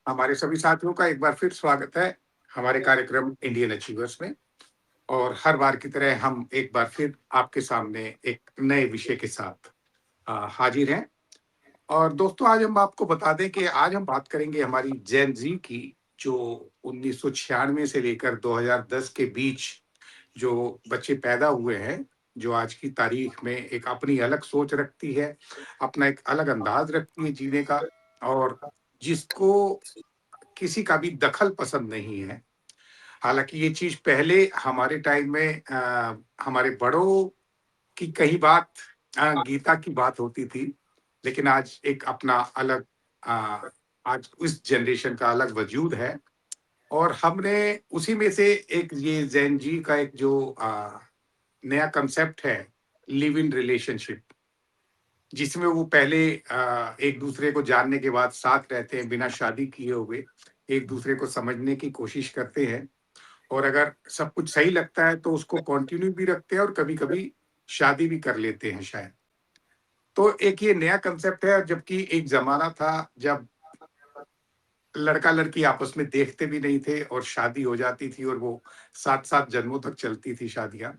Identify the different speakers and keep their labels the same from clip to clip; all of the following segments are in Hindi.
Speaker 1: हमारे सभी साथियों का एक बार फिर स्वागत है हमारे कार्यक्रम इंडियन अचीवर्स में। और हर बार की तरह हम एक बार फिर आपके सामने एक नए विषय के साथ हाजिर हैं। और दोस्तों, आज हम आपको बता दें कि आज हम बात करेंगे हमारी जेन जी की, जो 1996 से लेकर 2010 के बीच जो बच्चे पैदा हुए हैं, जो आज की तारीख में एक अपनी अलग सोच रखती है, अपना एक अलग अंदाज रखती है जीने का, और जिसको किसी का भी दखल पसंद नहीं है। हालाँकि ये चीज़ पहले हमारे टाइम में हमारे बड़ों की कही बात गीता की बात होती थी, लेकिन आज एक अपना अलग अ, आज इस जनरेशन का अलग वजूद है। और हमने उसी में से एक ये ज़ेन जी का एक जो नया कांसेप्ट है, लिव इन रिलेशनशिप, जिसमें वो पहले एक-दूसरे को जानने के बाद साथ रहते हैं बिना शादी किए हुए, एक-दूसरे को समझने की कोशिश करते हैं, और अगर सब कुछ सही लगता है तो उसको कंटिन्यू भी रखते हैं और कभी-कभी शादी भी कर लेते हैं शायद। तो एक ये नया कांसेप्ट है, जबकि एक ज़माना था जब लड़का-लड़की आपस में देखते भी नहीं थे और शादी हो जाती थी, और वो 7-7 जन्मों तक चलती थी शादियाँ।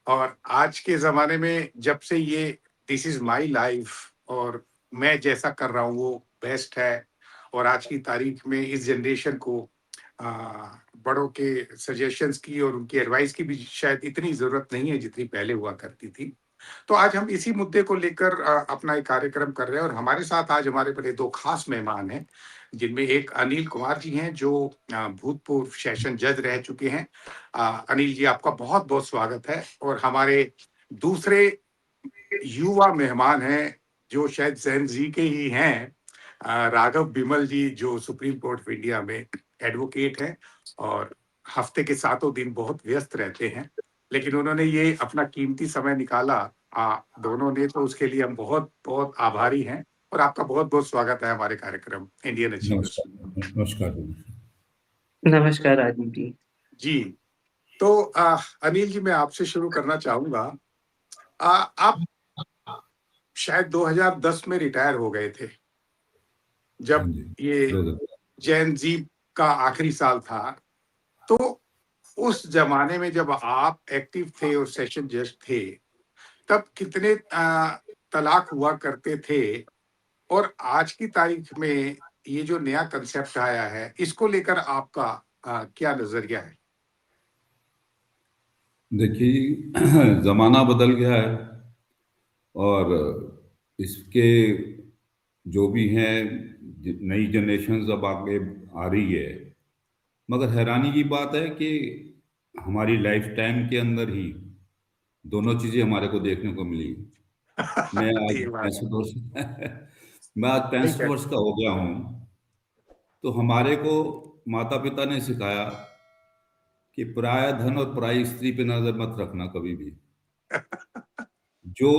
Speaker 1: और आज के ज़माने में जब से ये दिस इज़ माय लाइफ और मैं जैसा कर रहा हूँ वो बेस्ट है, और आज की तारीख में इस जनरेशन को अ, बड़ों के सजेशंस की और उनकी एडवाइस की भी शायद इतनी ज़रूरत नहीं है जितनी पहले हुआ करती थी। तो आज हम इसी मुद्दे को लेकर अपना एक कार्यक्रम कर रहे हैं, और हमारे साथ आज हमारे बड़े 2 खास मेहमान हैं, जिनमें एक अनिल कुमार जी हैं, जो भूतपूर्व सेशन जज रह चुके हैं। अनिल जी, आपका बहुत-बहुत स्वागत है। और हमारे दूसरे युवा मेहमान हैं, जो शायद ज़ेन ज़ी के ही हैं, राघव बिमल जी, जो सुप्रीम कोर्ट ऑफ इंडिया में एडवोकेट हैं और हफ्ते के सातों दिन बहुत व्यस्त रहते हैं। लेकिन उन्होंने ये अपना कीमती समय निकाला, दोनों ने, तो उसके लिए हम बहुत-बहुत आभारी हैं। और आपका बहुत-बहुत स्वागत है हमारे कार्यक्रम इंडियन अचीवर्स में।
Speaker 2: नमस्कार। नमस्कार।
Speaker 3: नमस्कार राजीव जी।
Speaker 1: जी, तो अनिल जी, मैं आपसे शुरू करना चाहूँगा। आप शायद 2010 में रिटायर हो गए थे,
Speaker 2: हाँ
Speaker 1: जब
Speaker 2: जी।
Speaker 1: ये
Speaker 2: 2000।
Speaker 1: जेन ज़ी का आखिरी साल था। तो उस ज़माने में जब आप एक्टिव थे और सेशन जज थे, तब कितने तलाक हुआ करते थे? और आज की तारीख में ये जो नया कांसेप्ट आया है, इसको लेकर आपका क्या नज़रिया है?
Speaker 2: देखिए, ज़माना बदल गया है और इसके जो भी हैं नई जनरेशन अब आगे आ रही है। मगर हैरानी की बात है कि हमारी लाइफ टाइम के अंदर ही दोनों चीज़ें हमारे को देखने को मिली। मैं आज
Speaker 1: सही बात है।
Speaker 2: 65 वर्ष मैं आज
Speaker 1: सही
Speaker 2: 65
Speaker 1: कह
Speaker 2: वर्ष का हो गया हूँ। तो हमारे को माता पिता ने सिखाया कि पराया धन और पराई स्त्री पे नजर मत रखना कभी भी। जो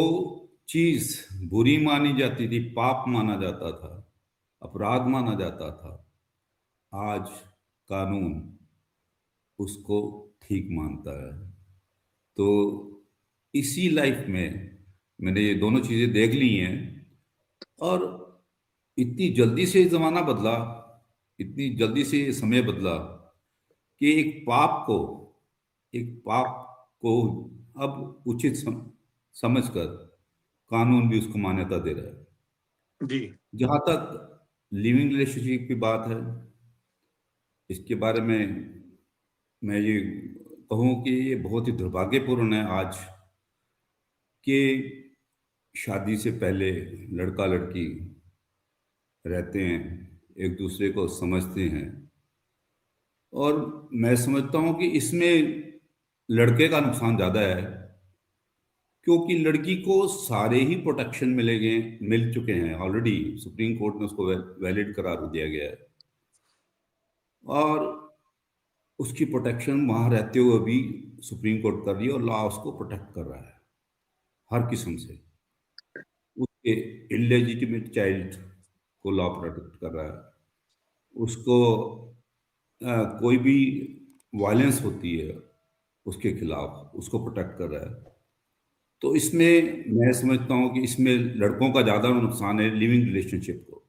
Speaker 2: चीज बुरी मानी जाती थी, पाप माना जाता था, अपराध माना जाता था, आज कानून उसको ठीक मानता है। तो इसी लाइफ में मैंने ये दोनों चीजें देख ली हैं। और इतनी जल्दी से जमाना बदला, इतनी जल्दी से ये समय बदला कि एक पाप को अब उचित समझकर कानून भी उसको मान्यता दे रहा है।
Speaker 1: जी।
Speaker 2: जहाँ तक लिविंग रिलेशनशिप की बात है, इसके बारे में मैं ये कहूँ कि ये बहुत ही दुर्भाग्यपूर्ण है आज कि शादी से पहले लड़का लड़की रहते हैं, एक दूसरे को समझते हैं। और मैं समझता हूँ कि इसमें लड़के का नुकसान ज़्यादा है, क्योंकि लड़की को सारे ही प्रोटेक्शन मिल चुके हैं ऑलरेडी। सुप्रीम कोर्ट ने उसको वैलिड करार दिया गया है और उसकी प्रोटेक्शन वहाँ रहते हुए भी सुप्रीम कोर्ट कर रही है और लॉ उसको प्रोटेक्ट कर रहा है हर किस्म से। उसके इलेजिटिमेट चाइल्ड को लॉ प्रोटेक्ट कर रहा है। उसको कोई भी वायलेंस होती है उसके खिलाफ उसको प्रोटेक्ट कर रहा है। तो इसमें मैं समझता हूँ कि इसमें लड़कों का ज़्यादा नुकसान है लिविंग रिलेशनशिप को।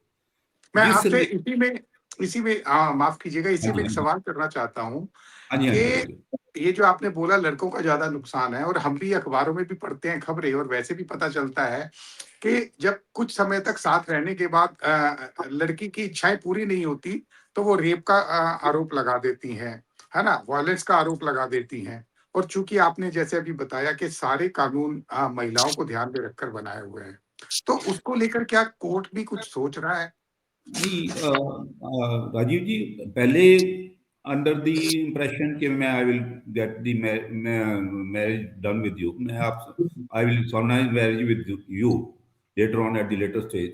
Speaker 1: मैं
Speaker 2: जिस
Speaker 1: आपसे इसी में इसी में माफ कीजिएगा, इसी
Speaker 2: हाँ
Speaker 1: में
Speaker 2: जी,
Speaker 1: एक
Speaker 2: हाँ जी।
Speaker 1: सवाल करना चाहता हूँ
Speaker 2: हाँ जी, हाँ जी,
Speaker 1: कि
Speaker 2: बोलिए।
Speaker 1: ये जो आपने बोला लड़कों का ज़्यादा नुकसान है, और हम भी अखबारों में भी पढ़ते हैं खबरें, और वैसे भी पता चलता है कि जब कुछ समय तक साथ रहने के बाद लड़की की इच्छाएँ पूरी नहीं होती, तो वो रेप का आरोप लगा देती हैं, है ना? वायलेंस का आरोप लगा देती हैं। और चूँकि आपने जैसे अभी बताया कि सारे कानून महिलाओं को ध्यान में रखकर बनाए हुए हैं, तो उसको लेकर क्या कोर्ट भी कुछ सोच रहा है?
Speaker 2: नहीं राजीव जी, पहले अंडर द इम्प्रेशन कि मैं I will get the marriage done with you, मैं आप I will solemnise marriage with you later on at the later stage,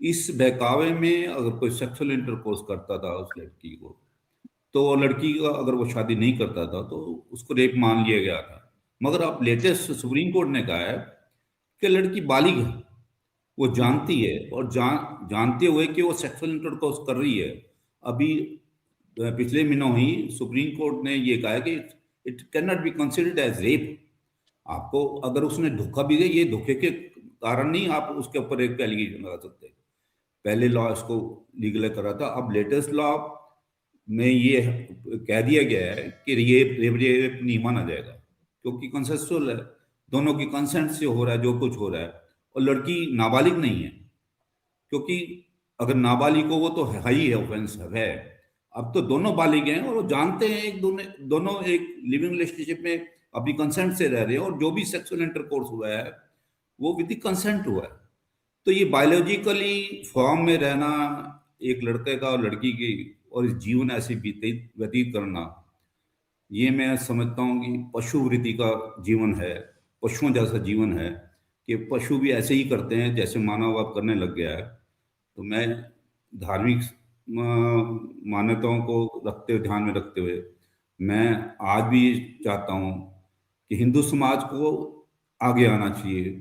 Speaker 2: इस बहकावे में अगर कोई सेक्सुअल इंटरकोर्स करता था उस लड़की को, तो वो लड़की का अगर वो शादी नहीं करता था तो उसको रेप मान लिया गया था। मगर अब लेटेस्ट सुप्रीम कोर्ट ने कहा है कि लड़की बालिग है, वो जानती है, और जानते हुए कि वो सेक्सुअल इंटरकोर्स कर रही है। अभी पिछले महीनों ही सुप्रीम कोर्ट ने ये कहा है कि it can not be considered as rape. आपको अगर उसने धोखा भी दिया, ये धोखे के कारण नहीं आप उसके ऊपर एक एलिगेशन लगा सकते। पहले लॉ इसको लीगल करा था, अब लेटेस्ट लॉ में ये कह दिया गया है कि ये रेप नहीं माना जाएगा, क्योंकि कंसेंसुअल है, दोनों की कंसेंट से हो रहा है जो कुछ हो रहा है, और लड़की नाबालिग नहीं है। क्योंकि अगर नाबालिग को वो तो है ही है, ऑफेंस है। अब तो दोनों बालिग हैं और वो जानते हैं, एक दोनों दोनों एक लिविंग रिलेशनशिप में अपनी कंसेंट से रह रहे हैं, और जो भी सेक्सुअल इंटरकोर्स हुआ है वो विद कंसेंट हुआ है। तो ये बायोलॉजिकली फॉर्म में रहना एक लड़के का और लड़की की, और इस जीवन ऐसे व्यतीत व्यतीत करना, ये मैं समझता हूँ कि पशु वृत्ति का जीवन है, पशुओं जैसा जीवन है, कि पशु भी ऐसे ही करते हैं जैसे मानव अब करने लग गया है। तो मैं धार्मिक मान्यताओं को रखते हुए, ध्यान में रखते हुए, मैं आज भी चाहता हूँ कि हिंदू समाज को आगे आना चाहिए,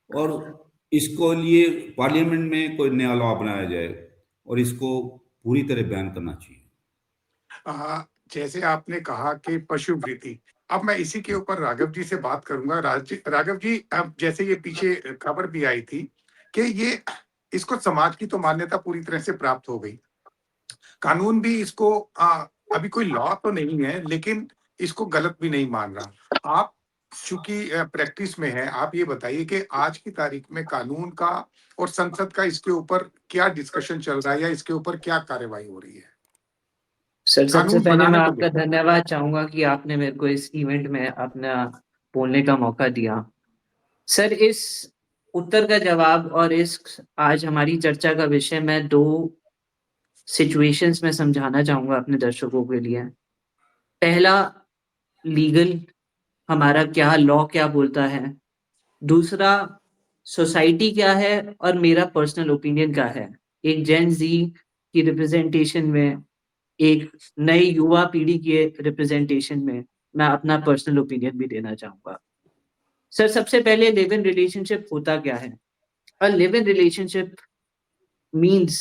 Speaker 2: और इसको लिए पार्लियामेंट में कोई नया लॉ बनाया जाए, और इसको पूरी तरह बैन करना चाहिए।
Speaker 1: अ, जैसे आपने कहा कि पशु वृत्ति, अब मैं इसी के ऊपर राघव जी से बात करूँगा। राघव जी, अब जैसे ये पीछे खबर भी आई थी कि ये इसको समाज की तो मान्यता पूरी तरह से प्राप्त हो गई। कानून भी इसको अभी कोई लॉ तो नहीं है, लेकिन इसको गलत भी नहीं मान रहा। आप चूँकि प्रैक्टिस में हैं, आप ये बताइए कि आज की तारीख में कानून का और संसद का इसके ऊपर क्या डिस्कशन चल रहा है, या इसके ऊपर क्या कार्रवाई हो रही है?
Speaker 3: सर, सबसे
Speaker 1: कानून
Speaker 3: पहले मैं
Speaker 1: बनाने को
Speaker 3: आपका
Speaker 1: लेकर।
Speaker 3: धन्यवाद चाहूँगा कि आपने मेरे को इस इवेंट में अपना बोलने का मौका दिया। सर, इस उत्तर का जवाब और इस आज हमारी चर्चा का विषय मैं 2 सिचुएशंस में समझाना चाहूँगा अपने दर्शकों के लिए। पहला, लीगल हमारा क्या लॉ क्या बोलता है। दूसरा, सोसाइटी क्या है और मेरा पर्सनल ओपिनियन क्या है। एक जेन ज़ी की रिप्रेजेंटेशन में, एक नई युवा पीढ़ी के रिप्रेजेंटेशन में मैं अपना पर्सनल ओपिनियन भी देना चाहूँगा। सर, सबसे पहले लिव इन रिलेशनशिप होता क्या है? A live in relationship means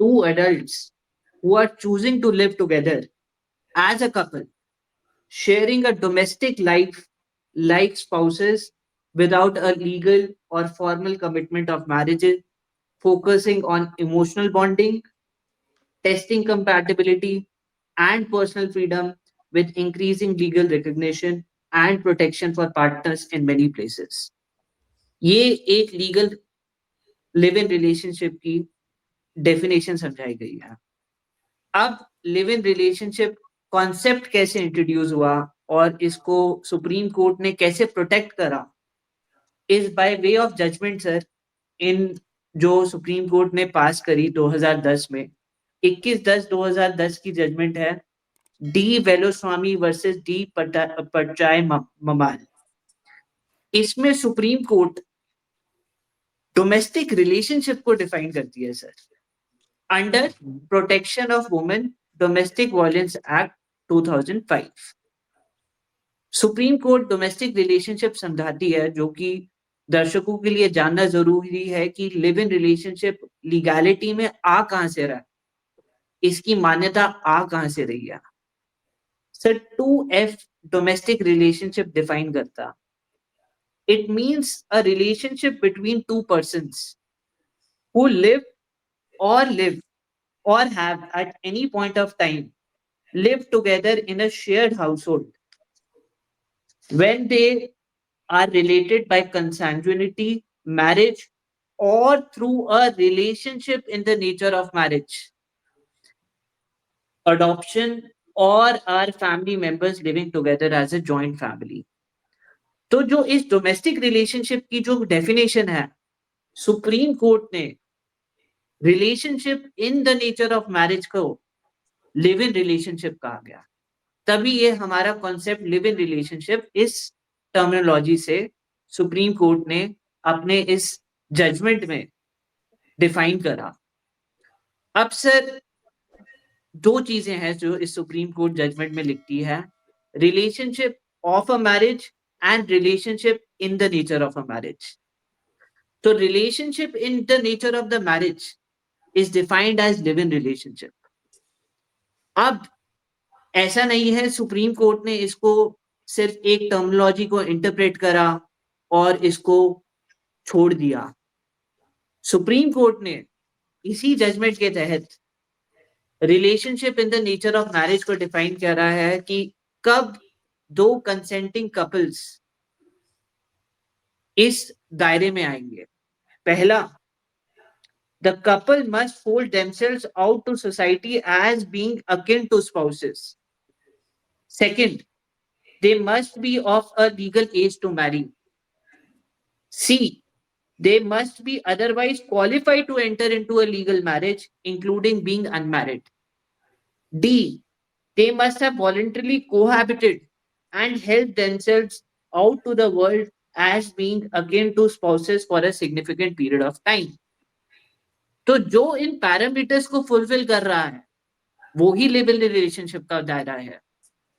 Speaker 3: two adults who are choosing to live together as a couple, sharing a domestic life like spouses without a legal or formal commitment of marriage, focusing on emotional bonding, testing compatibility, and personal freedom with increasing legal recognition and protection for partners in many places. ये एक लीगल लिव इन रिलेशनशिप की डेफिनेशन समझाई गई है। अब लिव इन रिलेशनशिप कॉन्सेप्ट कैसे इंट्रोड्यूस हुआ और इसको सुप्रीम कोर्ट ने कैसे प्रोटेक्ट करा, is by way of judgement sir. इन जो सुप्रीम कोर्ट ने पास करी 2010 में, 21/10/2010 की जजमेंट है, डी वेलोस्वामी वर्सेस डी पटाई ममाल। इसमें सुप्रीम कोर्ट डोमेस्टिक रिलेशनशिप को डिफाइन करती है sir, under protection of women domestic violence act 2005। Supreme court domestic relationship समझाती है, जो कि दर्शकों के लिए जानना जरूरी है कि लिव इन रिलेशनशिप लीगैलिटी में आ कहां से रहा है, इसकी मान्यता आ कहां से रही है। Sir, 2F domestic relationship define करता, it means a relationship between two persons who live or live or have at any point of time lived together in a shared household when they are related by consanguinity, marriage, or through a relationship in the nature of marriage, adoption, or are family members living together as a joint family. तो जो इस डोमेस्टिक रिलेशनशिप की जो डेफिनेशन है, सुप्रीम कोर्ट ने relationship in the nature of marriage को लिव इन रिलेशनशिप कहा गया। तभी ये हमारा कॉन्सेप्ट लिव इन रिलेशनशिप इस टर्मिनोलॉजी से सुप्रीम कोर्ट ने अपने इस जजमेंट में डिफाइन करा। अब सर दो चीजें हैं जो इस सुप्रीम कोर्ट जजमेंट में लिखती है, relationship of a marriage and relationship in the nature of a marriage. तो relationship in the nature of the marriage is defined as live in relationship. अब ऐसा नहीं है सुप्रीम कोर्ट ने इसको सिर्फ एक टर्मिनोलॉजी को इंटरप्रेट करा और इसको छोड़ दिया। सुप्रीम कोर्ट ने इसी जजमेंट के तहत relationship in the nature of marriage को डिफाइन कर रहा है कि कब दो कंसेंटिंग कपल्स इस दायरे में आएंगे। पहला, the couple must hold themselves out to society as being akin to spouses. Second, they must be of a legal age to marry. C, they must be otherwise qualified to enter into a legal marriage, including being unmarried. D, they must have voluntarily cohabited and held themselves out to the world as being akin to spouses for a significant period of time. तो जो इन पैरामीटर्स को फुलफिल कर रहा है वो ही लिव इन रिलेशनशिप का दायरा है।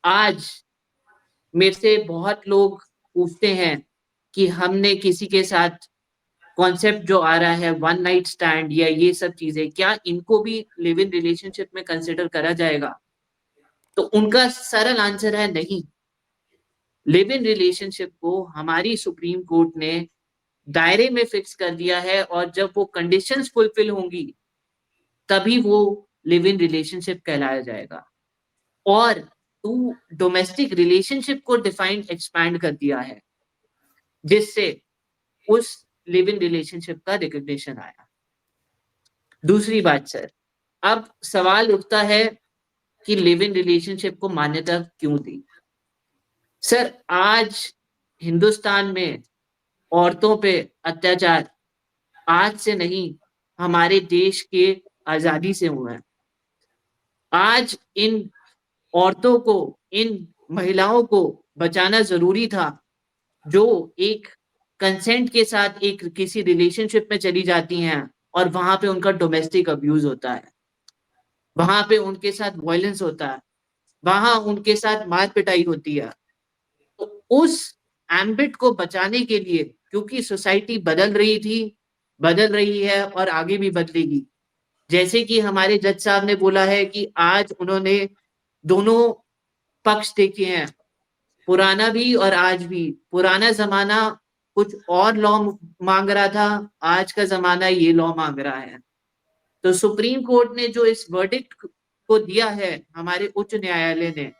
Speaker 3: आज मेरे से बहुत लोग पूछते हैं कि हमने किसी के साथ कॉन्सेप्ट जो आ रहा है वन नाइट स्टैंड या ये सब चीजें, क्या इनको भी लिव इन रिलेशनशिप में कंसिडर करा जाएगा? तो उनका सरल आंसर है नहीं। लिव इन रिलेशनशिप को हमारी सुप्रीम कोर्ट ने दायरे में फिक्स कर दिया है और जब वो कंडीशंस फुलफिल होंगी तभी वो लिव इन रिलेशनशिप कहलाया जाएगा। और टू डोमेस्टिक रिलेशनशिप को डिफाइन एक्सपैंड कर दिया है जिससे उस लिव इन रिलेशनशिप का रिकॉग्निशन आया। दूसरी बात सर, अब सवाल उठता है कि लिव इन रिलेशनशिप को मान्यता क्यों दी? सर आज हिंदुस्तान में औरतों पे अत्याचार आज से नहीं, हमारे देश के आजादी से हुआ है। आज इन औरतों को, इन महिलाओं को बचाना जरूरी था जो एक कंसेंट के साथ एक किसी रिलेशनशिप में चली जाती हैं और वहां पे उनका डोमेस्टिक अब्यूज होता है, वहां पे उनके साथ वायलेंस होता है, वहां उनके साथ मार पिटाई होती है। तो उस एम्बिट को बचाने के लिए, क्योंकि सोसाइटी बदल रही थी, बदल रही है और आगे भी बदलेगी। जैसे कि हमारे जज साहब ने बोला है कि आज उन्होंने दोनों पक्ष देखे हैं, पुराना भी और आज भी। पुराना जमाना कुछ और लॉ मांग रहा था, आज का जमाना ये लॉ मांग रहा है। तो सुप्रीम कोर्ट ने जो इस वर्डिक्ट को दिया है हमारे उच्च न्यायालय ने,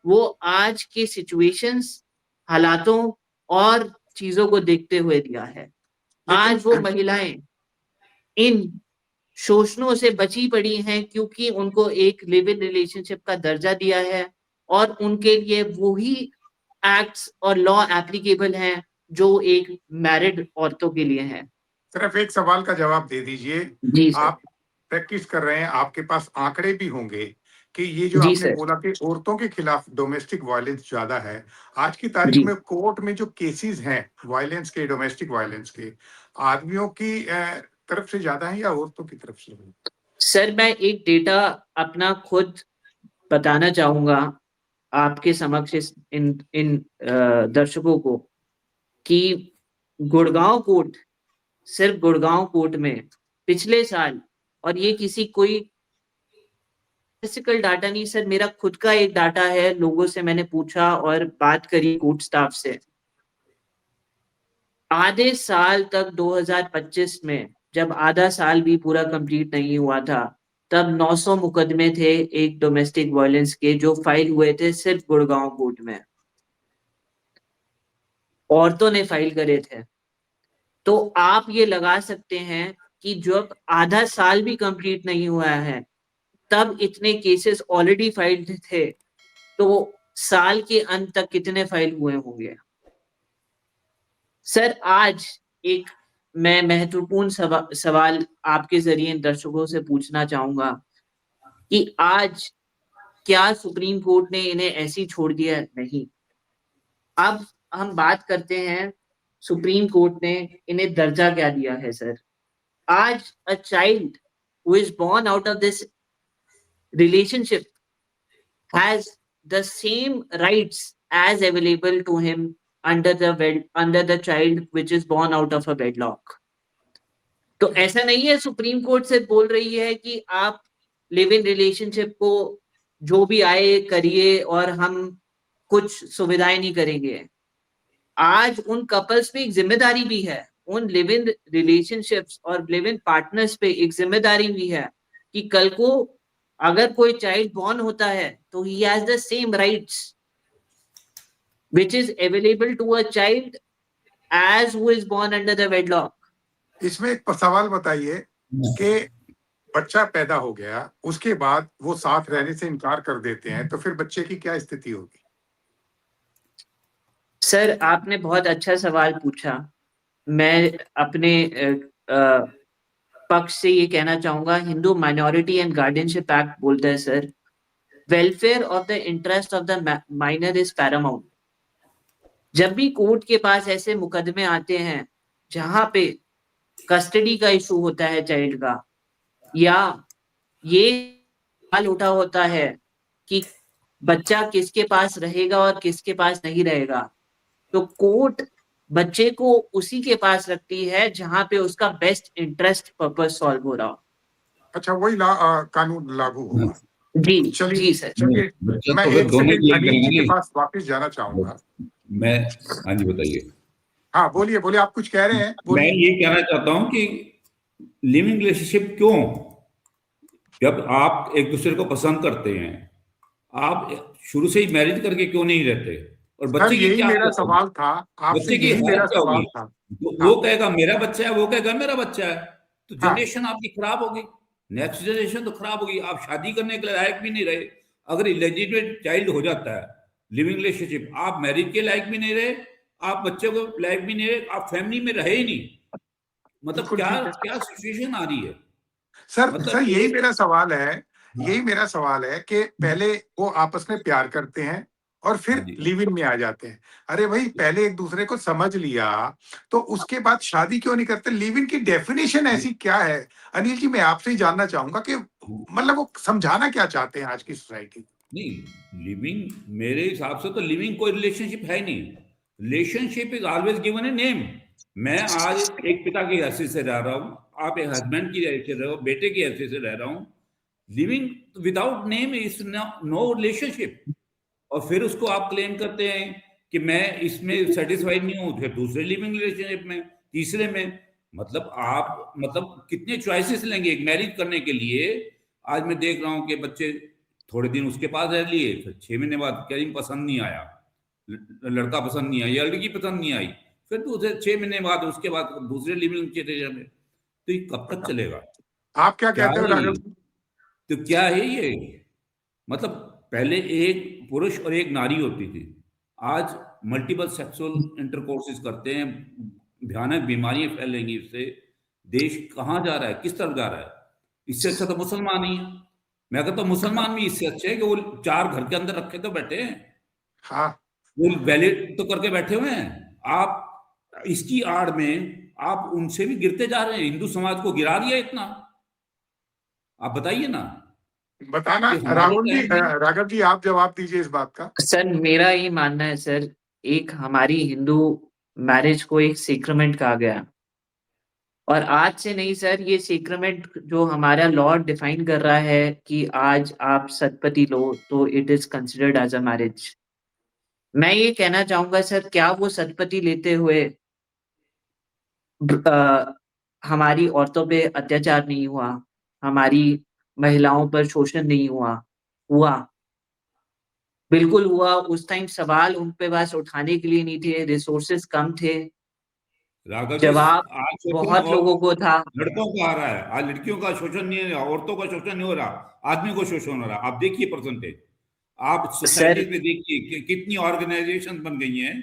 Speaker 3: वो आज के सिचुएशंस, हालातों और चीजों को देखते हुए दिया है। आज वो महिलाएं इन शोषणों से बची पड़ी हैं क्योंकि उनको एक लिव इन रिलेशनशिप का दर्जा दिया है और उनके लिए वही एक्ट्स और लॉ एप्लीकेबल हैं जो एक मैरिड औरतों के लिए हैं।
Speaker 1: सिर्फ एक सवाल का जवाब दे दीजिए।
Speaker 3: जी सर।
Speaker 1: आप प्रैक्टिस कर रहे हैं, आपके पास आंकड़े भी होंगे कि ये जो
Speaker 3: जी
Speaker 1: आपने
Speaker 3: सर।
Speaker 1: बोला कि औरतों के खिलाफ डोमेस्टिक वायलेंस ज्यादा है, आज की तारीख
Speaker 3: जी
Speaker 1: में कोर्ट में जो केसेस हैं वायलेंस के, डोमेस्टिक वायलेंस के, आदमियों की तरफ से ज्यादा है या औरतों की तरफ से?
Speaker 3: सर, मैं एक डेटा अपना खुद बताना चाहूंगा आपके समक्ष इन दर्शकों को कि गुड़गांव कोर्ट, सिर्फ गुड़गांव कोर्ट में पिछले साल, और ये किसी कोई फिजिकल डाटा नहीं सर, मेरा खुद का एक डाटा है, लोगों से मैंने पूछा और बात करी कोर्ट स्टाफ से। आधे साल तक 2025 में, जब आधा साल भी पूरा कंप्लीट नहीं हुआ था, तब 900 मुकदमे थे एक डोमेस्टिक वायलेंस के जो फाइल हुए थे सिर्फ गुड़गांव कोर्ट में, औरतों ने फाइल करे थे। तो आप ये लगा सकते हैं कि जब आधा साल भी कंप्लीट नहीं हुआ है तब इतने केसेस ऑलरेडी फाइल्ड थे, तो साल के अंत तक कितने फाइल हुए होंगे। सर आज एक मैं महत्वपूर्ण सवाल आपके जरिए दर्शकों से पूछना चाहूंगा कि आज क्या सुप्रीम कोर्ट ने इन्हें ऐसी छोड़ दिया? नहीं। अब हम बात करते हैं सुप्रीम कोर्ट ने इन्हें दर्जा क्या दिया है। सर आज a child who is born out of this relationship has the same rights as available to him under the child which is born out of a wedlock. तो ऐसा नहीं है सुप्रीम कोर्ट से बोल रही है कि आप लिव इन रिलेशनशिप को जो भी आए करिए और हम कुछ सुविधाएं नहीं करेंगे। आज उन कपल्स पे एक जिम्मेदारी भी है, उन लिव इन रिलेशनशिप्स और लिव इन पार्टनर्स पे एक जिम्मेदारी भी है कि कल को अगर कोई चाइल्ड बॉर्न होता है तो he has the same rights which is available to a child as who is born under the wedlock.
Speaker 1: इसमें एक सवाल बताइए कि बच्चा पैदा हो गया, उसके बाद वो साथ रहने से इनकार कर देते हैं, तो फिर बच्चे की क्या स्थिति होगी?
Speaker 3: सर आपने बहुत अच्छा सवाल पूछा। मैं अपने पक्ष से ये कहना चाहूंगा, Hindu minority and guardianship act बोलता है sir, welfare of the interest of the minor is Paramount. जब भी कोर्ट के पास ऐसे मुकदमे आते हैं जहां पे कस्टडी का इशू होता है चाइल्ड का, या ये सवाल उठा होता है कि बच्चा किसके पास रहेगा और किसके पास नहीं रहेगा, तो कोर्ट बच्चे को उसी के पास रखती है जहां पे उसका बेस्ट इंटरेस्ट पर्पस सॉल्व हो रहा हो।
Speaker 1: अच्छा, वही कानून लागू होगा।
Speaker 3: जी
Speaker 1: चलिए
Speaker 3: जी सर।
Speaker 1: चलिए,
Speaker 2: बच्चा
Speaker 1: मैं
Speaker 2: तो फिर
Speaker 1: एक
Speaker 2: दोनों
Speaker 1: सेकंड
Speaker 2: की एक
Speaker 1: अनिल जी
Speaker 2: बनेगा
Speaker 1: के पास वापस जाना चाहूंगा।
Speaker 2: मैं हाँ जी बताइए।
Speaker 1: हाँ बोलिए बोलिए, आप कुछ कह रहे हैं,
Speaker 2: मैं
Speaker 1: बोलिए।
Speaker 2: ये कहना चाहता हूँ कि लिविंग रिलेशनशिप क्यों, जब आप एक दूसरे को पसंद करते हैं, आप शुरू से ही मैरिज करके क्यों नहीं रहते? और
Speaker 1: सर
Speaker 2: बच्चे की
Speaker 1: यही
Speaker 2: क्या
Speaker 1: मेरा
Speaker 2: हालत होगी?
Speaker 1: सवाल था, आपसे
Speaker 2: बच्चे की
Speaker 1: यही मेरा
Speaker 2: हालत क्या
Speaker 1: सवाल
Speaker 2: होगी?
Speaker 1: था।
Speaker 2: वो
Speaker 1: हाँ
Speaker 2: कहेगा मेरा बच्चा है, वो कहेगा मेरा बच्चा है, तो
Speaker 1: हाँ,
Speaker 2: जनरेशन आपकी खराब होगी, नेक्स्ट जनरेशन तो खराब होगी। आप शादी करने के लायक भी नहीं रहे। अगर इलेजिटिमेट चाइल्ड हो जाता है लिविंग रिलेशनशिप, आप मैरिज के लायक भी नहीं रहे, आप बच्चे को लायक भी नहीं रहे, आप फैमिली में रहे ही नहीं। मतलब
Speaker 1: बिल्कुल
Speaker 2: क्या
Speaker 1: ठीक है।
Speaker 2: क्या सिचुएशन आ रही है?
Speaker 1: सर
Speaker 2: मतलब
Speaker 1: यही
Speaker 2: एक
Speaker 1: मेरा सवाल है,
Speaker 2: हाँ
Speaker 1: यही मेरा सवाल है कि पहले वो आपस में प्यार करते हैं और
Speaker 2: हाँ
Speaker 1: फिर
Speaker 2: जी
Speaker 1: लिव इन में आ जाते हैं। अरे भाई, पहले एक दूसरे को समझ लिया तो उसके बाद शादी क्यों नहीं करते? लिव इन की डेफिनेशन ऐसी क्या है? अनिल जी, मैं आपसे ही जानना चाहूंगा कि मतलब वो समझाना क्या चाहते हैं आज की सोसाइटी?
Speaker 2: नहीं, लिविंग मेरे हिसाब से तो लिविंग कोई रिलेशनशिप है ही नहीं। Relationship is always given a name. मैं आज एक पिता की हैसियत से रह रहा हूँ, आप एक हस्बैंड की हैसियत से रह रहे हो, बेटे की हैसियत से रह रहा हूँ। Living without name is no relationship. और फिर उसको आप क्लेम करते हैं कि मैं इसमें सेटिस्फाइड नहीं हूँ, फिर दूसरे लिविंग रिलेशनशिप में, तीसरे में। मतलब आप मतलब कितने चॉइसेस लेंगे एक मैरिज करने के लिए? आज मैं देख रहा हूँ कि बच्चे थोड़े दिन उसके पास रह लिए, फिर 6 महीने बाद कहीं पसंद नहीं आया, लड़का पसंद नहीं आया या लड़की पसंद नहीं आई, फिर दूसरे 6 महीने बाद उसके बाद दूसरे लिविंग रिलेशनशिप में। तो ये कब तक चलेगा?
Speaker 1: आप क्या
Speaker 2: क्या
Speaker 1: कहते हो
Speaker 2: है
Speaker 1: राघव
Speaker 2: ये?
Speaker 1: जी?
Speaker 2: तो क्या है ये? मतलब पहले एक पुरुष और एक नारी होती थी, आज मल्टीपल सेक्सुअल इंटरकोर्सेस करते हैं, भयानक बीमारियां फैलेंगी इससे। देश कहाँ जा रहा है, किस तरफ जा रहा है? इससे अच्छा तो मुसलमान ही है। मैं कहता हूँ मुसलमान भी इससे अच्छे हैं कि वो 4 घर के अंदर रखे तो बैठे हैं,
Speaker 1: हाँ,
Speaker 2: वो वैलिड तो करके बैठे हुए हैं। आप इसकी आड़ में आप उनसे भी गिरते जा रहे हैं, हिंदू समाज को गिरा दिया इतना। आप बताइए ना
Speaker 1: बताना
Speaker 2: कि हमारे टाइम में
Speaker 1: राघव जी, आप जवाब दीजिए इस बात का।
Speaker 3: सर मेरा ये मानना है सर, एक हमारी हिंदू मैरिज को एक सेक्रेमेंट कहा गया, और आज से नहीं सर, ये सेक्रेमेंट जो हमारा लॉ डिफाइन कर रहा है कि आज आप सतपति लो तो it is considered as a marriage. मैं ये कहना चाहूंगा सर, क्या वो सतपति लेते हुए हमारी औरतों पे अत्याचार नहीं हुआ, हमारी महिलाओं पर शोषण नहीं हुआ? हुआ, बिल्कुल हुआ। उस टाइम सवाल उन पे पास उठाने के लिए नहीं थे, रिसोर्सेज कम थे,
Speaker 2: राघव जी,
Speaker 3: जवाब
Speaker 2: आज शोषण
Speaker 3: बहुत लोगों को था।
Speaker 2: लड़कों का आ रहा है, आज लड़कियों का शोषण नहीं हो रहा, औरतों का शोषण नहीं हो रहा, आदमी को शोषण हो रहा। आप देखिए परसेंटेज, आप
Speaker 3: सर
Speaker 2: सोसाइटी में देखिए कि कितनी ऑर्गेनाइजेशन बन गई हैं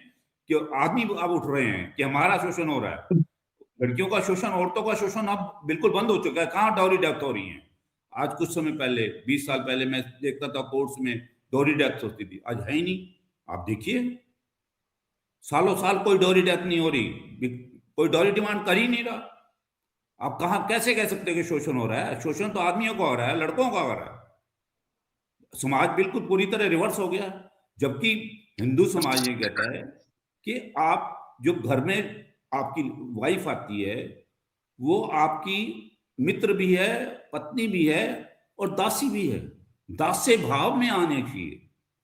Speaker 2: कि आदमी अब उठ रहे हैं कि हमारा शोषण हो रहा है। लड़कियों का शोषण, औरतों का शोषण अब बिल्कुल बंद हो चुका है। कहाँ डाउरी डेथ हो रही है? आज कुछ समय पहले, 20 साल पहले मैं देखता था कोर्ट्स में डाउरी डेथ होती थी, आज है ही नहीं। आप देखिए, सालों साल कोई डाउरी डेथ नहीं हो रही, कोई डाउरी डिमांड कर ही नहीं रहा। आप कहाँ कैसे कह सकते हैं कि शोषण हो रहा है? शोषण तो आदमियों का हो रहा है, लड़कों का हो रहा है। समाज बिल्कुल पूरी तरह रिवर्स हो गया है। जबकि हिंदू समाज ये कहता है कि आप जो घर में आपकी वाइफ आती है, वो आपकी मित्र भी है, पत्नी भी है और दासी भी है। दास्य भाव में आने चाहिए,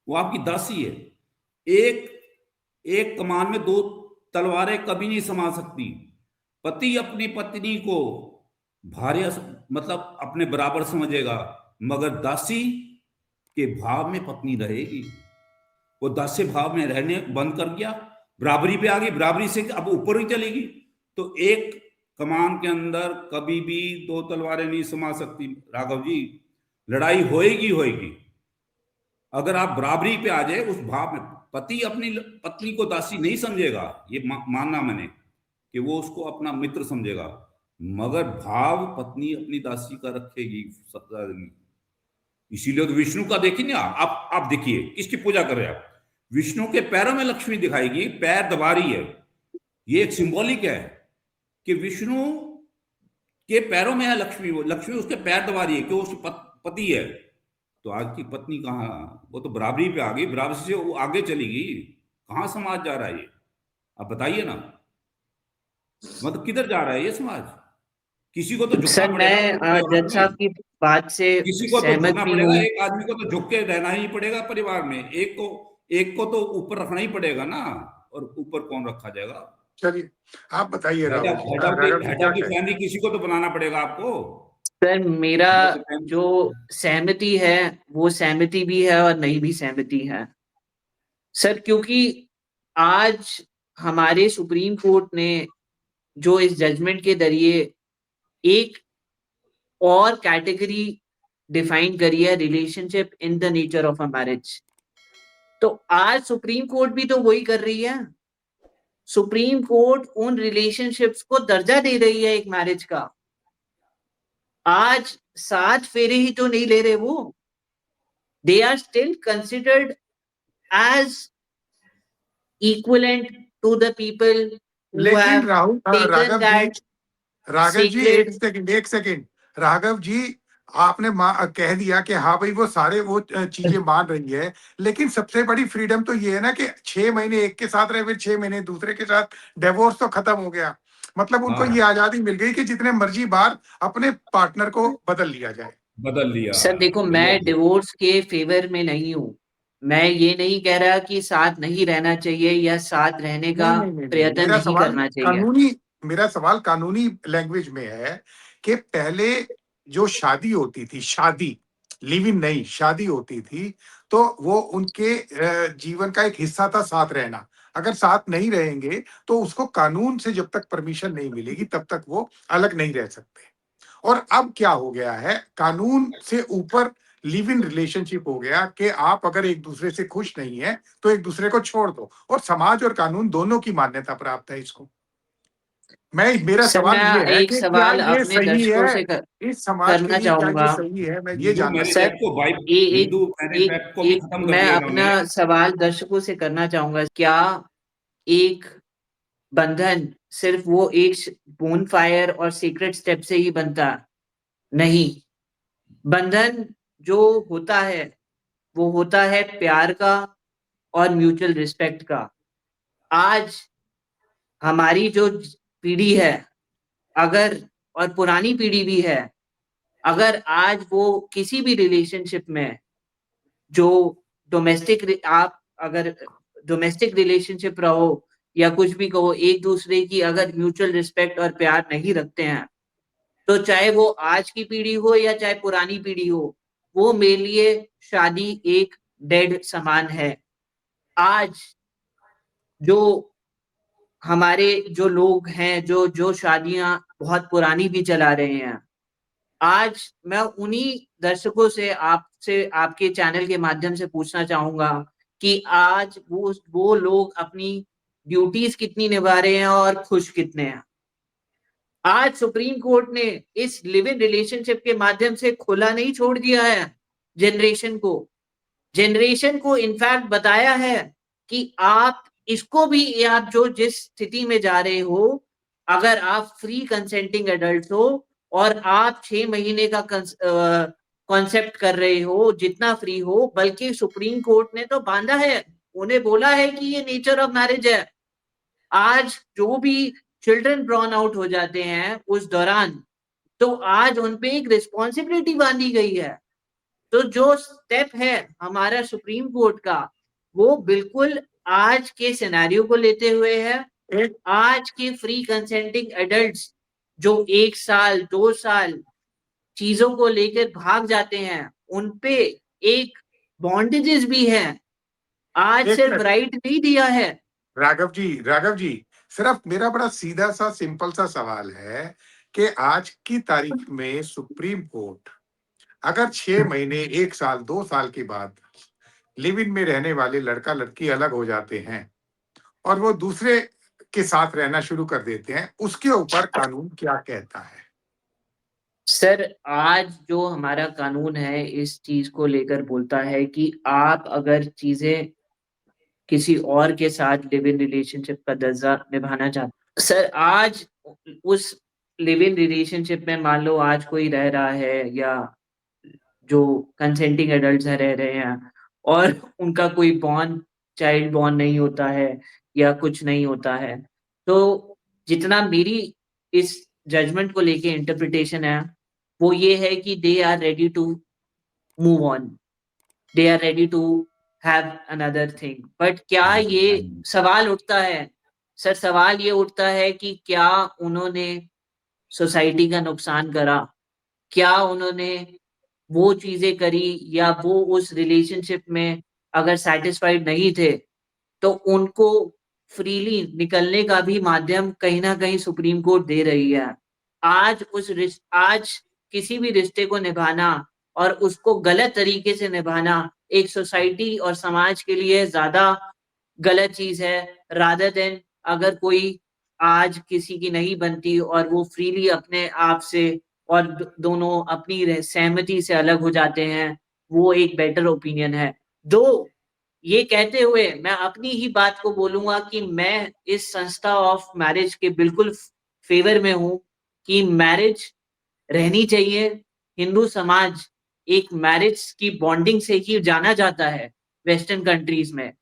Speaker 2: वो आपकी दासी है। एक एक कमान में दो तलवारें कभी नहीं समा सकती। पति अपनी पत्नी को भार्य मतलब अपने बराबर समझेगा, मगर दासी के भाव में पत्नी रहेगी। वो दास्य भाव में रहने बंद कर गया, बराबरी पे आ गई, बराबरी से अब ऊपर ही चलेगी। तो एक कमान के अंदर कभी भी दो तलवारें नहीं समा सकती राघव जी, लड़ाई होएगी होएगी। अगर आप बराबरी पे आ जाए उस भाव में, पति अपनी पत्नी को दासी नहीं समझेगा, ये मानना मैंने कि वो उसको अपना मित्र समझेगा, मगर भाव पत्नी अपनी दासी का रखेगी सदा दिन। इसीलिए तो विष्णु का देखिए ना, आप देखिए किसकी पूजा कर रहे हैं आप। विष्णु के पैरों में लक्ष्मी दिखाएगी, पैर दबा रही है। ये एक सिंबॉलिक है कि विष्णु के पैरों में है लक्ष्मी, वो लक्ष्मी उसके पैर दबा रही है कि वो उसकी पति है। तो आज की पत्नी कहाँ, वो तो बराबरी पे आ गई, बराबरी से वो आगे चली गई। कहाँ समाज जा रहा है ये? आप बताइए ना, मतलब किधर जा रहा है ये समाज? किसी को तो झुकना
Speaker 3: सर
Speaker 2: पड़ेगा
Speaker 3: मैं
Speaker 2: परिवार
Speaker 3: जज
Speaker 2: में,
Speaker 3: साहब की बात से
Speaker 2: किसी को तो
Speaker 3: सहमत
Speaker 2: झुकना
Speaker 3: भी
Speaker 2: पड़ेगा,
Speaker 3: हूँ।
Speaker 2: एक आदमी को तो झुक के रहना ही पड़ेगा परिवार में। एक को तो ऊपर रखना ही पड़ेगा ना, और ऊपर कौन रखा जाएगा?
Speaker 1: चलिए, आप बताइए
Speaker 2: head
Speaker 1: Rahul
Speaker 2: of
Speaker 1: ji,
Speaker 2: head of
Speaker 1: Raghav
Speaker 2: the
Speaker 1: ji
Speaker 2: head
Speaker 1: क्या
Speaker 2: ऑफ द
Speaker 1: कहें?
Speaker 2: फैमिली किसी को तो बनाना पड़ेगा आपको।
Speaker 3: सर मेरा
Speaker 2: हेड ऑफ द फैमिली।
Speaker 3: जो सहमति है वो सहमति भी है और नहीं भी सहमति है सर, क्योंकि आज हमारे सुप्रीम कोर्ट ने जो इस जजमेंट के जरिए एक और कैटेगरी डिफाइन करी है, relationship in the nature of a marriage, तो आज सुप्रीम कोर्ट भी तो वही कर रही है। सुप्रीम कोर्ट उन रिलेशनशिप्स को दर्जा दे रही है एक मैरिज का। आज 7 फेरे ही तो नहीं ले रहे वो, they are still considered as equivalent to the people who
Speaker 1: लेकिन
Speaker 3: have
Speaker 1: Rahul
Speaker 3: taken that
Speaker 1: Raghav ji
Speaker 3: sacred।
Speaker 1: एक सेकंड राघव जी, आपने कह दिया कि हाँ भाई वो सारे वो चीजें मान रही है, लेकिन सबसे बड़ी फ्रीडम तो ये है ना कि 6 महीने एक के साथ रहे, फिर 6 महीने दूसरे के साथ, डिवोर्स तो खत्म हो गया। मतलब उनको
Speaker 2: हाँ,
Speaker 1: ये आजादी मिल गई कि जितने मर्जी बार अपने पार्टनर को बदल लिया जाए।
Speaker 2: बदल लिया।
Speaker 3: सर देखो, मैं
Speaker 2: बिल्कुल।
Speaker 3: डिवोर्स के फेवर में नहीं हूं। मैं ये नहीं कह रहा कि साथ नहीं रहना चाहिए या साथ रहने का
Speaker 1: नहीं,
Speaker 3: प्रयत्न नहीं करना चाहिए।
Speaker 1: मेरा सवाल कानूनी लैंग्वेज में है कि पहले जो शादी होती थी, शादी लिव इन नहीं, शादी होती थी, तो वो उनके जीवन का एक हिस्सा था साथ रहना। अगर साथ नहीं रहेंगे तो उसको कानून से जब तक परमिशन नहीं मिलेगी तब तक वो अलग नहीं रह सकते। और अब क्या हो गया है, कानून से ऊपर लिव इन रिलेशनशिप हो गया कि आप अगर एक दूसरे से खुश नहीं है तो एक दूसरे को छोड़ दो, और समाज और कानून दोनों की मान्यता प्राप्त है इसको। मेरा
Speaker 3: सर
Speaker 1: सवाल
Speaker 3: मैं
Speaker 1: ये है
Speaker 3: एक
Speaker 1: कि क्या
Speaker 3: सवाल
Speaker 1: ये
Speaker 3: अपने
Speaker 1: सही
Speaker 3: दर्शकों
Speaker 1: है,
Speaker 3: से
Speaker 1: इस समाज के
Speaker 3: करना
Speaker 1: लिए क्या ये
Speaker 3: चाहूंगा।
Speaker 1: सही है, मैं ये
Speaker 2: हिंदू
Speaker 1: जानना
Speaker 2: मैरिज
Speaker 3: सर
Speaker 2: एक्ट को
Speaker 3: एक
Speaker 2: हिंदू मैरिज
Speaker 3: एक
Speaker 2: एक्ट को भी
Speaker 3: एक
Speaker 2: खत्म कर
Speaker 3: मैं
Speaker 2: दिया
Speaker 3: अपना
Speaker 2: इन्होंने।
Speaker 3: सवाल दर्शकों से करना चाहूंगा। क्या एक बंधन सिर्फ वो एक बोन फायर और सीक्रेट स्टेप से ही बनता? नहीं, बंधन जो होता है वो होता है प्यार का और म्यूचुअल रिस्पेक्ट का। आज हमारी जो पीढ़ी है, अगर, और पुरानी पीढ़ी भी है, अगर आज वो किसी भी रिलेशनशिप में जो आप अगर डोमेस्टिक रिलेशनशिप रहो या कुछ भी कहो, एक दूसरे की अगर म्यूचुअल रिस्पेक्ट और प्यार नहीं रखते हैं, तो चाहे वो आज की पीढ़ी हो या चाहे पुरानी पीढ़ी हो, वो मेरे लिए शादी एक डेड समान है। आज जो हमारे जो लोग हैं, जो शादियां बहुत पुरानी भी चला रहे हैं, आज मैं उन्हीं दर्शकों से आपसे आपके चैनल के माध्यम से पूछना चाहूंगा कि आज वो लोग अपनी ड्यूटीज कितनी निभा रहे हैं और खुश कितने हैं। आज सुप्रीम कोर्ट ने इस लिव इन रिलेशनशिप के माध्यम से खुला नहीं छोड़ दिया है जनरेशन को। जनरेशन को इनफैक्ट बताया है कि आप इसको भी, आप जो जिस स्थिति में जा रहे हो, अगर आप फ्री कंसेंटिंग एडल्ट हो और आप 6 महीने का कॉन्सेप्ट कर रहे हो, जितना फ्री हो, बल्कि सुप्रीम कोर्ट ने तो बांधा है, उन्हें बोला है कि ये नेचर ऑफ मैरिज है। आज जो भी चिल्ड्रन ब्रॉन आउट हो जाते हैं उस दौरान, तो आज उनपे एक रिस्पॉन्सिबिलिटी बांधी गई है। तो जो स्टेप है हमारा सुप्रीम कोर्ट का, वो बिल्कुल आज के सिनेरियो को लेते हुए है।
Speaker 1: एक
Speaker 3: आज के फ्री कंसेंटिंग एडल्ट्स जो 1 साल 2 साल चीजों को लेकर भाग जाते हैं, उनपे एक बॉन्डेजेस भी है। आज
Speaker 1: एक
Speaker 3: सिर्फ
Speaker 1: मिनट
Speaker 3: राइट नहीं दिया है।
Speaker 1: राघव जी, सिर्फ मेरा बड़ा सीधा सा सिंपल सा सवाल है कि आज की तारीख में सुप्रीम कोर्ट अगर 6 महीने, 1 साल, 2 साल के बाद लिव इन में रहने वाले लड़का लड़की अलग हो जाते हैं और वो दूसरे के साथ रहना शुरू कर देते हैं, उसके ऊपर कानून क्या कहता है?
Speaker 3: सर, आज जो हमारा कानून है इस चीज को लेकर बोलता है कि आप अगर चीजें किसी और के साथ लिव इन रिलेशनशिप का दर्जा निभाना चाहते, सर आज उस लिव इन रिलेशनशिप में मान लो आज कोई रह रहा है, या जो कंसेंटिंग एडल्ट्स रह रहे हैं, और उनका कोई चाइल्ड बॉर्न नहीं होता है या कुछ नहीं होता है, तो जितना मेरी इस जजमेंट को लेके इंटरप्रिटेशन है, वो ये है कि they are ready to move on, they are ready to have another thing. But क्या ये सवाल उठता है, सर सवाल ये उठता है कि क्या उन्होंने सोसाइटी का नुकसान करा? क्या उन्होंने वो चीजें करी, या वो उस रिलेशनशिप में अगर सेटिस्फाइड नहीं थे, तो उनको फ्रीली निकलने का भी माध्यम कहीं ना कहीं सुप्रीम कोर्ट दे रही है। आज किसी भी रिश्ते को निभाना और उसको गलत तरीके से निभाना एक सोसाइटी और समाज के लिए ज्यादा गलत चीज है, रादर देन अगर कोई आज किसी की नहीं बनती और वो फ्रीली अपने आप से और दोनों अपनी सहमति से अलग हो जाते हैं, वो एक बेटर ओपिनियन है। दो ये कहते हुए मैं अपनी ही बात को बोलूंगा कि मैं इस संस्था ऑफ मैरिज के बिल्कुल फेवर में हूं कि मैरिज रहनी चाहिए। हिंदू समाज एक मैरिज की बॉन्डिंग से ही जाना जाता है वेस्टर्न कंट्रीज में।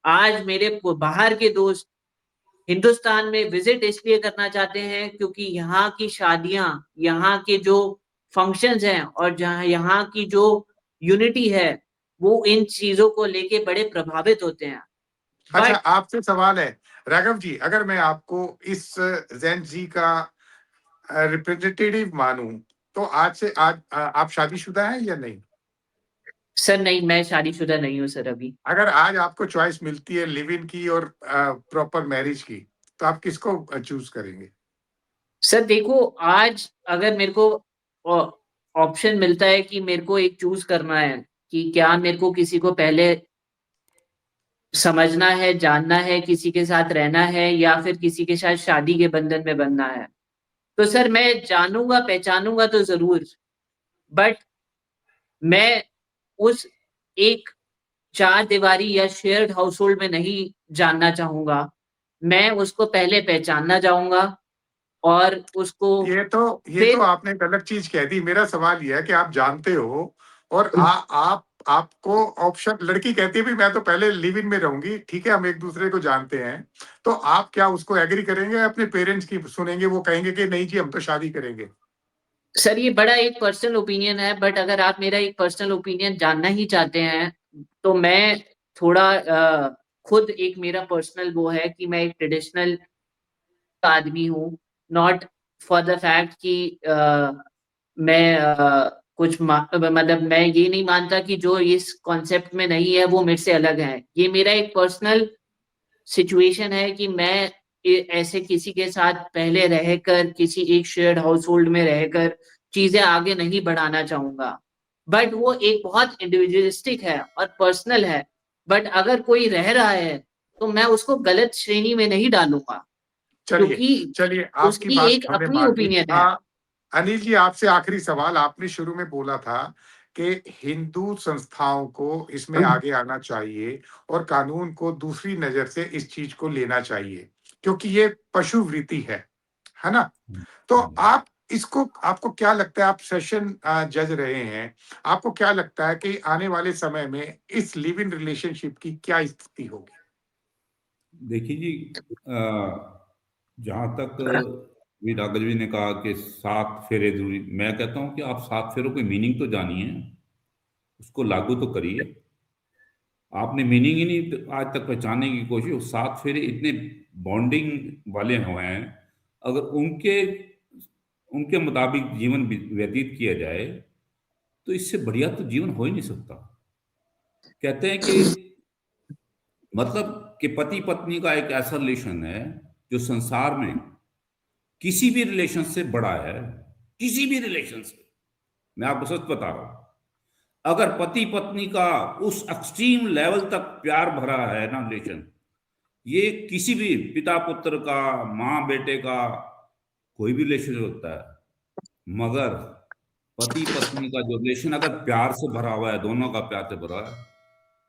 Speaker 3: आज मेरे बाहर के दोस्त हिंदुस्तान में विजिट इसलिए करना चाहते हैं क्योंकि यहाँ की शादियां, यहाँ के जो फंक्शंस हैं और जहाँ यहाँ की जो यूनिटी है, वो इन चीजों को लेके बड़े प्रभावित होते हैं।
Speaker 1: अच्छा,
Speaker 3: बट
Speaker 1: आपसे सवाल है राघव जी, अगर मैं आपको इस जेन जी का रिप्रेजेंटेटिव मानूं, तो आज से आज आप शादीशुदा हैं या नहीं?
Speaker 3: सर नहीं, मैं शादीशुदा नहीं हूँ सर अभी।
Speaker 1: अगर आज आपको चॉइस मिलती है लिव इन की और प्रॉपर मैरिज की, तो आप किसको चूज करेंगे?
Speaker 3: सर देखो, आज अगर मेरे को ऑप्शन मिलता है कि मेरे को एक चूज करना है कि क्या मेरे को किसी को पहले समझना है, जानना है, किसी के साथ रहना है, या फिर किसी के साथ शादी के बंधन में बनना है, तो सर मैं जानूंगा पहचानूंगा तो जरूर, बट मैं उस एक चार दीवारी या शेयर्ड हाउस होल्ड में नहीं जानना चाहूंगा। मैं उसको पहले पहचानना चाहूंगा और उसको
Speaker 1: ये तो
Speaker 3: फिर
Speaker 1: आपने गलत चीज कह दी। मेरा सवाल ये है कि आप जानते हो और आप आपको ऑप्शन, लड़की कहती है भी मैं तो पहले लिव इन में रहूंगी, ठीक है, हम एक दूसरे को जानते हैं, तो आप क्या उसको एग्री करेंगे? अपने पेरेंट्स की सुनेंगे, वो कहेंगे कि नहीं जी हम तो शादी करेंगे?
Speaker 3: सर ये बड़ा एक पर्सनल ओपिनियन है, बट अगर आप मेरा एक पर्सनल ओपिनियन जानना ही चाहते हैं, तो मैं थोड़ा खुद एक मेरा पर्सनल वो है कि मैं एक ट्रेडिशनल आदमी हूँ, नॉट फॉर द फैक्ट कि मैं मतलब मैं ये नहीं मानता कि जो इस कॉन्सेप्ट में नहीं है वो मेरे से अलग है। ये मेरा एक पर्सनल सिचुएशन है कि मैं ऐसे किसी के साथ पहले रहकर किसी एक शेयर्ड हाउस होल्ड में रहकर चीजें आगे नहीं बढ़ाना चाहूंगा। बट वो एक बहुत इंडिविजुअलिस्टिक है और पर्सनल है। बट अगर कोई रह रहा है तो मैं उसको गलत श्रेणी में नहीं डालूंगा,
Speaker 1: चलिए,
Speaker 3: क्योंकि
Speaker 1: चलिए आपकी
Speaker 3: उसकी
Speaker 1: बात
Speaker 3: एक
Speaker 1: हमने
Speaker 3: अपनी
Speaker 1: मान ली।
Speaker 3: ओपिनियन है।
Speaker 1: हाँ, अनिल जी आपसे आखिरी सवाल, आपने शुरू में बोला था कि हिंदू संस्थाओं को इसमें आगे आना चाहिए और कानून को दूसरी नज़र से इस चीज़ को लेना चाहिए, क्योंकि ये पशुवृत्ति है ना? तो आप इसको, आपको क्या लगता है, आप सेशन जज रहे हैं, आपको क्या लगता है कि आने वाले समय में इस लिव इन रिलेशनशिप की क्या स्थिति होगी?
Speaker 2: देखिए जी, जहाँ तक अभी राघव जी ने कहा कि 7 फेरे ज़रूरी, मैं कहता हूँ कि आप 7 फेरों की मीनिंग तो जानिए, उसको लागू तो करिए। आपने मीनिंग ही नहीं आज तक पहचानने की कोशिश। 7 फेरे इतने बॉन्डिंग वाले हुए हैं, अगर उनके उनके मुताबिक जीवन व्यतीत किया जाए तो इससे बढ़िया तो जीवन हो ही नहीं सकता। कहते हैं कि मतलब कि पति पत्नी का एक ऐसा रिलेशन है जो संसार में किसी भी रिलेशन से बड़ा है, किसी भी रिलेशन से। मैं आपको सच बता रहा हूं, अगर पति पत्नी का उस एक्सट्रीम लेवल तक प्यार भरा है ना रिलेशन, ये किसी भी पिता पुत्र का, माँ बेटे का, कोई भी रिलेशन होता है, मगर पति पत्नी का जो रिलेशन अगर प्यार से भरा हुआ है, दोनों का प्यार से भरा है,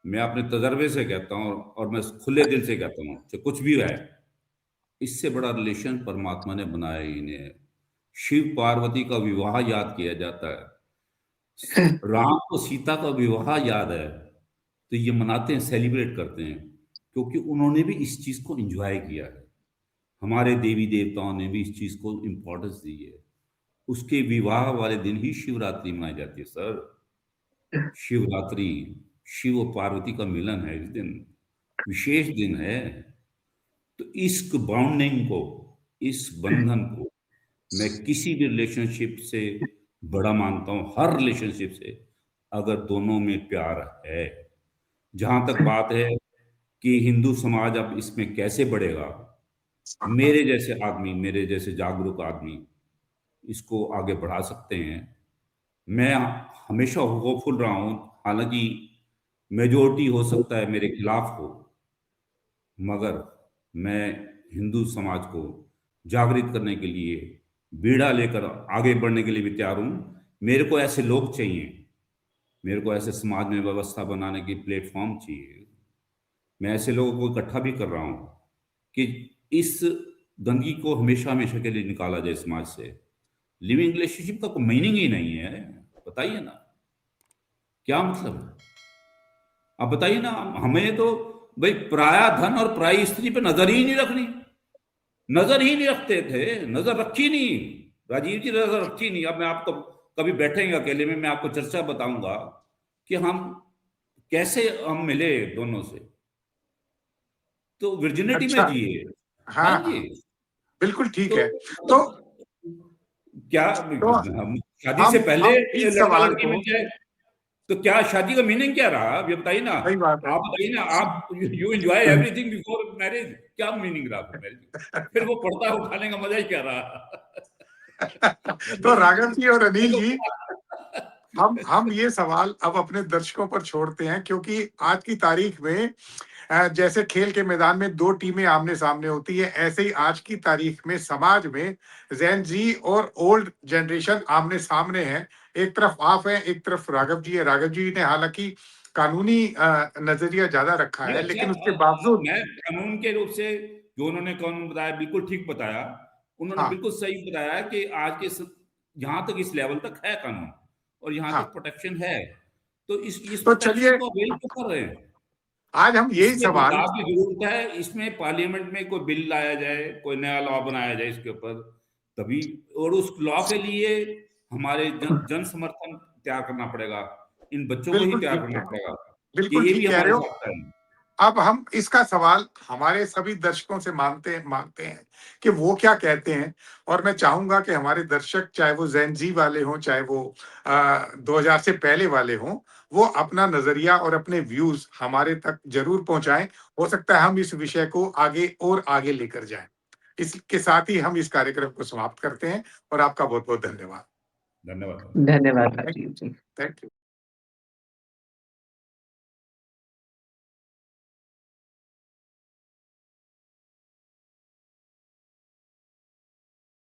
Speaker 2: मैं अपने तजर्बे से कहता हूँ और मैं खुले दिल से कहता हूँ कि कुछ भी है, इससे बड़ा रिलेशन परमात्मा ने बनाया ही नहीं है। शिव पार्वती का विवाह याद किया जाता है, राम को सीता का विवाह याद है, तो ये मनाते हैं, सेलिब्रेट करते हैं, क्योंकि उन्होंने भी इस चीज को एंजॉय किया है। हमारे देवी देवताओं ने भी इस चीज को इम्पोर्टेंस दी है। उसके विवाह वाले दिन ही शिवरात्रि मनाई जाती है सर। शिवरात्रि, शिव और पार्वती का मिलन है इस दिन, विशेष दिन है। तो इस बॉन्डिंग को, इस बंधन को मैं किसी भी रिलेशनशिप से बड़ा मानता हूं, हर रिलेशनशिप से, अगर दोनों में प्यार है। जहां तक बात है कि हिंदू समाज अब इसमें कैसे बढ़ेगा, मेरे जैसे आदमी, मेरे जैसे जागरूक आदमी इसको आगे बढ़ा सकते हैं। मैं हमेशा होपफुल रहा हूं, हालांकि मेजोरिटी हो सकता है मेरे खिलाफ हो, मगर मैं हिंदू समाज को जागृत करने के लिए, बीड़ा लेकर आगे बढ़ने के लिए भी तैयार हूं। मेरे को ऐसे लोग चाहिए, मेरे को ऐसे समाज में व्यवस्था बनाने की प्लेटफॉर्म चाहिए। मैं ऐसे लोगों को इकट्ठा भी कर रहा हूं कि इस गंदगी को हमेशा हमेशा के लिए निकाला जाए समाज से। लिविंग रिलेशनशिप का कोई मीनिंग ही नहीं है, बताइए ना, क्या मतलब है? आप बताइए ना। हमें तो भाई पराया धन और पराई स्त्री पे नजर ही नहीं रखनी, नजर ही नहीं रखते थे, नजर रखी नहीं, राजीव जी नजर रखी नहीं। अब मैं आपको कभी बैठेंगे अकेले में, मैं आपको चर्चा बताऊंगा कि हम कैसे हम मिले दोनों से, तो वर्जिनिटी में
Speaker 1: अच्छा,
Speaker 2: जिए। हाँ
Speaker 1: हाँ,
Speaker 2: जी।
Speaker 1: हाँ, बिल्कुल ठीक
Speaker 2: तो
Speaker 1: है। तो
Speaker 2: मतलब क्या,
Speaker 1: तो
Speaker 2: हम शादी से
Speaker 1: हम
Speaker 2: पहले
Speaker 1: इस
Speaker 2: लड़का
Speaker 1: सवाल
Speaker 2: लड़की
Speaker 1: को,
Speaker 2: मिल जाए तो क्या शादी का मीनिंग क्या रहा? अब ये बताइए ना।
Speaker 1: सही बात है।
Speaker 2: आप बताइए ना, आप you enjoy everything before marriage, क्या मीनिंग रहा फिर मैरिज? फिर वो पर्दा उठाने का मजा ही क्या रहा?
Speaker 1: तो राघव जी और अनिल
Speaker 2: देखो,
Speaker 1: जी, हम ये सवाल अब अपने दर्शकों पर छोड़ते हैं, क्योंकि आज की तारीख में जैसे खेल के मैदान में 2 टीमें आमने-सामने होती है, ऐसे ही आज की तारीख में समाज में ज़ेन ज़ी और ओल्ड जनरेशन आमने-सामने हैं। एक तरफ आप हैं, एक तरफ राघव जी हैं। राघव जी ने हालाँकि कानूनी नज़रिया ज़्यादा रखा
Speaker 2: नहीं
Speaker 1: है,
Speaker 2: अच्छा,
Speaker 1: लेकिन उसके बावजूद
Speaker 2: मैं कानून के रूप से, जो उन्होंने कानून बताया बिल्कुल ठीक बताया। उन्होंने
Speaker 1: हाँ,
Speaker 2: बिल्कुल सही बताया कि आज के यहाँ तक इस लेवल तक है कानून और यहाँ
Speaker 1: हाँ।
Speaker 2: तक प्रोटेक्शन है, तो इस
Speaker 1: तो
Speaker 2: प्रोटेक्शन
Speaker 1: चलिए,
Speaker 2: को अवेल तो कर रहे हैं।
Speaker 1: आज हम यही
Speaker 2: इसमें
Speaker 1: सवाल,
Speaker 2: बदलाव की जरूरत है, इसमें पार्लियामेंट में कोई बिल लाया जाए, कोई नया लॉ बनाया जाए इसके ऊपर, तभी। और उस लॉ के लिए हमारे जन समर्थन तैयार करना पड़ेगा, इन बच्चों को ही
Speaker 1: बिल्कुल
Speaker 2: तैयार
Speaker 1: ठीक
Speaker 2: करना
Speaker 1: है।
Speaker 2: पड़ेगा कि
Speaker 1: बिल्कुल
Speaker 2: ये भी
Speaker 1: ठीक कह रहे
Speaker 2: हमारे
Speaker 1: हो।
Speaker 2: साथ है।
Speaker 1: अब हम इसका सवाल हमारे सभी दर्शकों से मांगते हैं कि वो क्या कहते हैं। और मैं चाहूंगा कि हमारे दर्शक, चाहे वो जेन जी वाले हों, चाहे वो 2000 से पहले वाले हों, वो अपना नजरिया और अपने व्यूज हमारे तक जरूर पहुंचाएं। हो सकता है हम इस विषय को आगे और आगे लेकर जाएं। इसके साथ ही हम इस कार्यक्रम को समाप्त करते हैं और आपका बहुत बहुत धन्यवाद।
Speaker 2: धन्यवाद।
Speaker 3: धन्यवाद राजीव जी।
Speaker 1: Thank you.